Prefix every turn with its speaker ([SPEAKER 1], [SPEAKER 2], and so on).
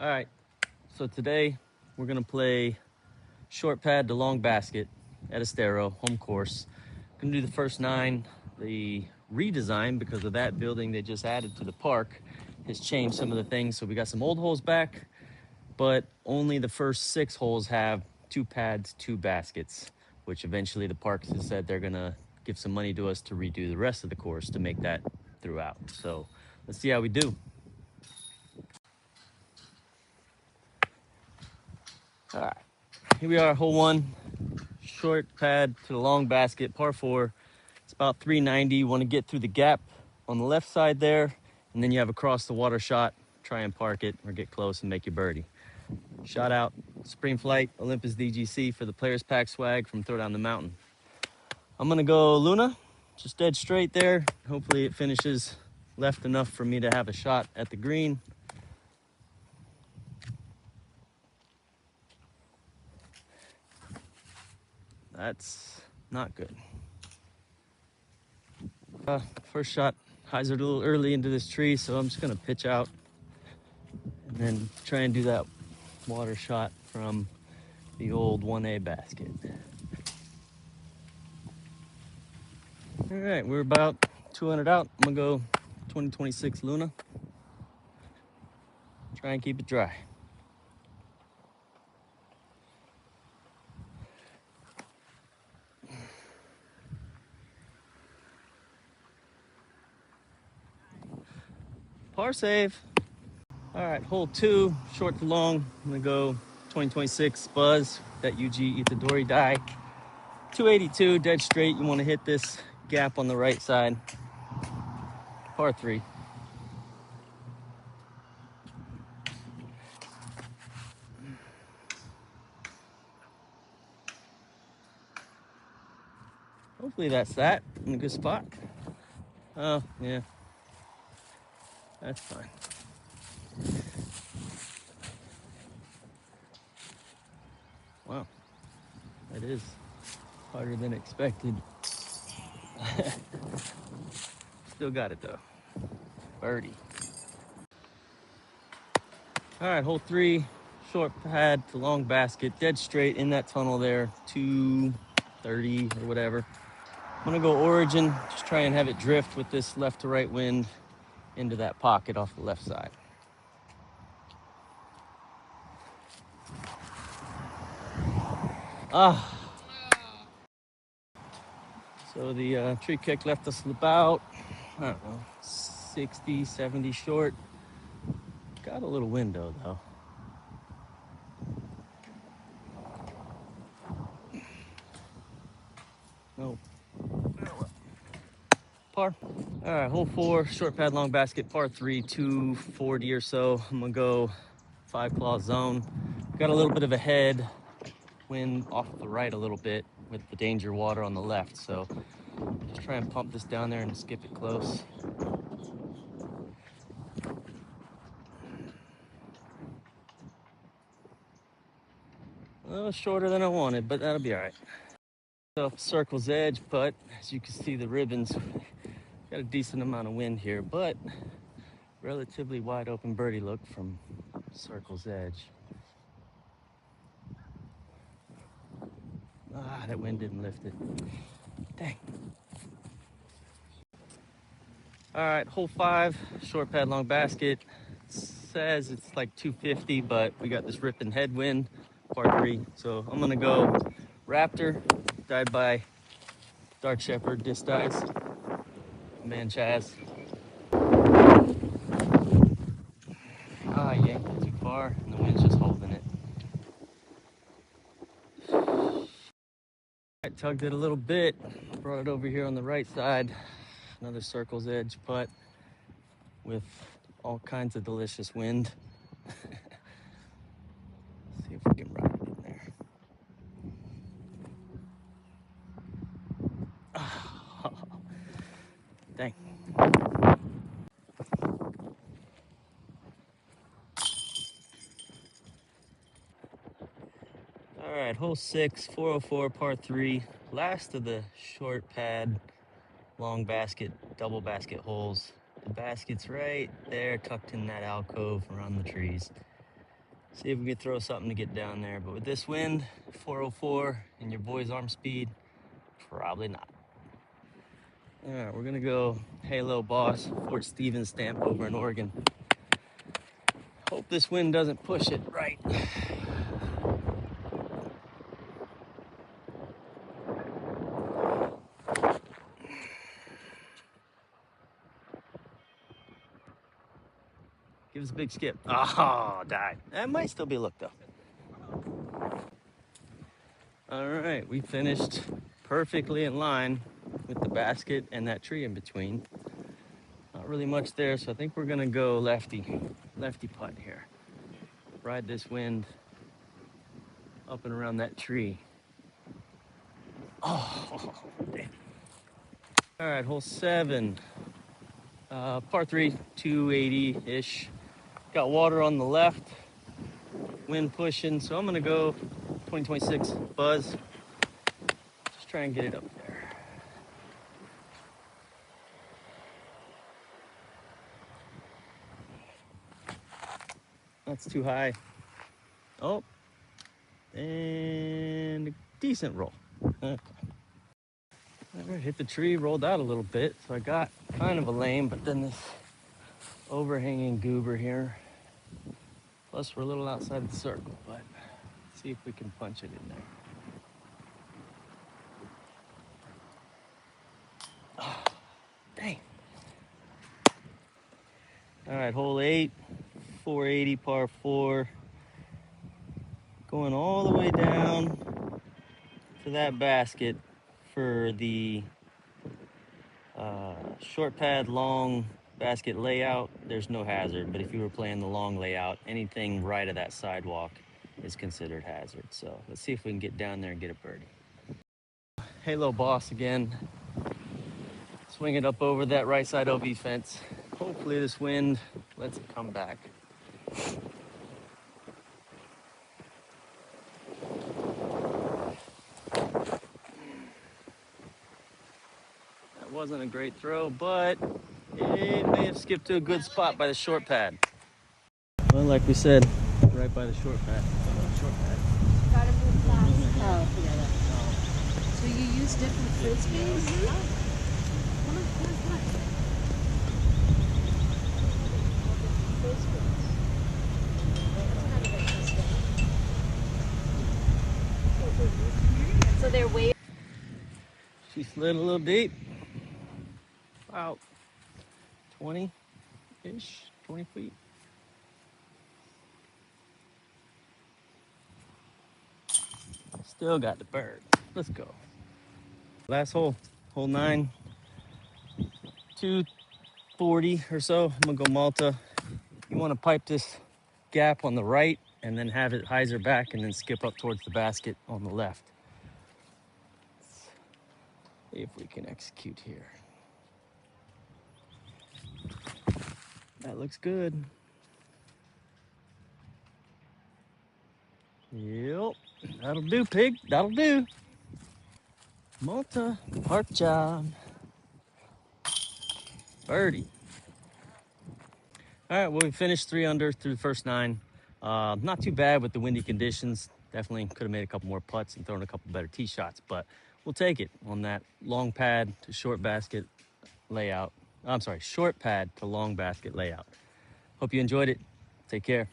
[SPEAKER 1] All right, so today we're gonna play short pad to long basket at Estero, home course. Gonna do the first 9. The redesign, because of that building they just added to the park, has changed some of the things. So we got some old holes back, but only the first 6 holes have 2 pads, 2 baskets, which eventually the park has said they're gonna give some money to us to redo the rest of the course to make that throughout. So let's see how we do. All right, here we are, hole 1, short pad to the long basket, par 4. It's about 390. You want to get through the gap on the left side there, and then you have a cross the water shot. Try and park it or get close and make your birdie. Shot out, Spring Flight, Olympus DGC for the Players Pack swag from Throw Down the Mountain. I'm gonna go Luna, just dead straight there. Hopefully it finishes left enough for me to have a shot at the green. That's not good. First shot, hyzered a little early into this tree, so I'm just gonna pitch out and then try and do that water shot from the old 1A basket. All right, we're about 200 out. I'm gonna go 2026 Luna. Try and keep it dry. Par save. All right, hole 2, short to long. I'm gonna go 2026 Buzz, that UG Itadori die. 282, dead straight. You wanna hit this gap on the right side. Par 3. Hopefully that's that, in a good spot. Oh, yeah, that's fine. Wow, that is harder than expected. Still got it though. Birdie. All right, hole 3, short pad to long basket, dead straight in that tunnel there, 230 or whatever. I'm gonna go origin, just try and have it drift with this left to right wind into that pocket off the left side. So the tree kick left us about, I don't know, 60, 70 short. Got a little window though. Nope. Par. All right, hole 4, short pad, long basket, par 3, 240 or so. I'm gonna go 5 claw zone. Got a little bit of a head wind off the right a little bit with the danger water on the left. So just try and pump this down there and skip it close. A little shorter than I wanted, but that'll be all right. So circle's edge, but as you can see, the ribbons got a decent amount of wind here, but relatively wide open birdie look from circle's edge. That wind didn't lift it. Dang. All right, hole 5, short pad, long basket. It says it's like 250, but we got this ripping headwind, par 3. So I'm gonna go Raptor, died by Dark Shepherd, disc dies. Man Chaz. Yanked it too far, and the wind's just holding it. I tugged it a little bit, brought it over here on the right side. Another circle's edge putt with all kinds of delicious wind. See if we can ride it in there. Dang. All right, hole 6, 404, par 3. Last of the short pad, long basket, double basket holes. The basket's right there, tucked in that alcove around the trees. See if we can throw something to get down there. But with this wind, 404 and your boy's arm speed, probably not. All right, we're gonna go Halo Boss, Fort Stevens stamp over in Oregon. Hope this wind doesn't push it right. Give us a big skip. Oh, died. That might still be a look though. All right, we finished perfectly in line with the basket and that tree in between. Not really much there, so I think we're gonna go lefty putt here. Ride this wind up and around that tree. Oh, damn. All right, hole 7, par 3, 280-ish. Got water on the left, wind pushing, so I'm gonna go 2026 Buzz. Just try and get it up there. That's too high. Oh, and a decent roll. Okay. All right, hit the tree, rolled out a little bit, so I got kind of a lane, but then this overhanging goober here. Plus, we're a little outside the circle, but let's see if we can punch it in there. Oh, dang. All right, hole 8, 480 par 4. Going all the way down to that basket for the short pad long basket layout. There's no hazard, but if you were playing the long layout, anything right of that sidewalk is considered hazard. So let's see if we can get down there and get a birdie. Halo Boss again. Swing it up over that right side OB fence. Hopefully this wind lets it come back. That wasn't a great throw, but it may have skipped to a good spot by the short pad. Well, like we said, right by the short pad. Short pad.
[SPEAKER 2] Gotta move fast. Oh, yeah. So you use different frisbees? Come on. So they're way.
[SPEAKER 1] She slid a little deep. About 20-ish, 20 feet. Still got the bird. Let's go. Last hole, hole 9, 240 or so. I'm gonna go Malta. You want to pipe this gap on the right and then have it hyzer back and then skip up towards the basket on the left. See if we can execute here. That looks good. Yep, that'll do, pig. That'll do. Malta, park job. Birdie. All right, well, we finished 3 under through the first 9. Not too bad with the windy conditions. Definitely could have made a couple more putts and thrown a couple better tee shots, but we'll take it on that long pad to short basket layout. I'm sorry, short pad to long basket layout. Hope you enjoyed it. Take care.